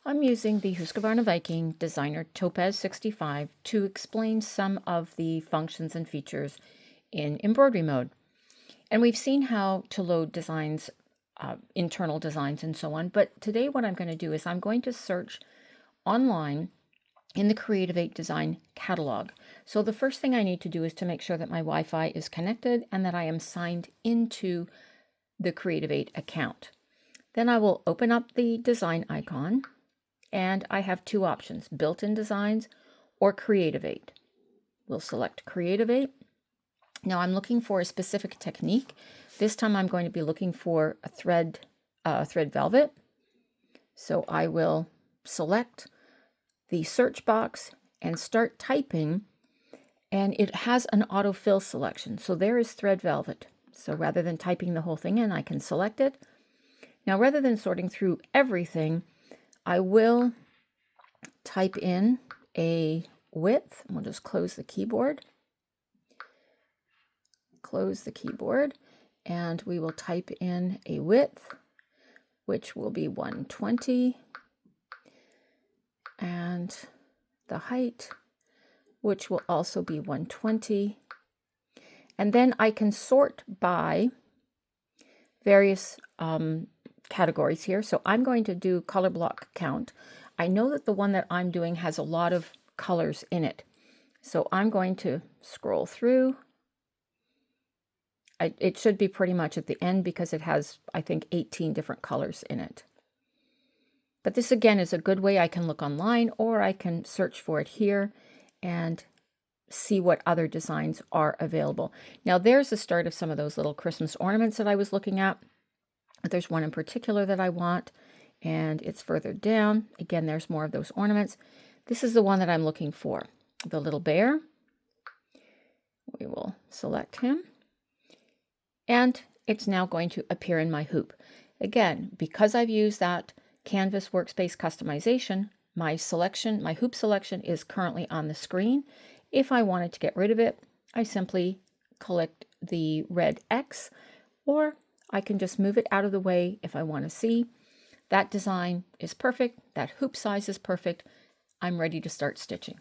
I'm using the Husqvarna Viking Designer Topaz 65 to explain some of the functions and features in embroidery mode. And we've seen how to load designs, internal designs and so on, but today what I'm going to do is I'm going to search online in the Creativate Design Catalogue. So the first thing I need to do is to make sure that my Wi-Fi is connected and that I am signed into the Creativate account. Then I will open up the design icon. And I have two options, built-in designs or Creativate. We'll select Creativate. Now I'm looking for a specific technique. This time I'm going to be looking for a thread velvet. So I will select the search box and start typing, and it has an autofill selection. So there is thread velvet. So rather than typing the whole thing in, I can select it. Now rather than sorting through everything, I will type in a width. We'll just close the keyboard. Close the keyboard, and we will type in a width, which will be 120, and the height, which will also be 120. And then I can sort by various categories here. So I'm going to do color block count. I know that the one that I'm doing has a lot of colors in it. So I'm going to scroll through. It should be pretty much at the end because it has, I think, 18 different colors in it. But this again is a good way. I can look online or I can search for it here and see what other designs are available. Now there's the start of some of those little Christmas ornaments that I was looking at. There's one in particular that I want, and it's further down. Again, there's more of those ornaments. This is the one that I'm looking for, the little bear. We will select him, and it's now going to appear in my hoop. Again, because I've used that Canvas workspace customization, my hoop selection is currently on the screen. If I wanted to get rid of it, I simply click the red X, or I can just move it out of the way if I want to see. That design is perfect. That hoop size is perfect. I'm ready to start stitching.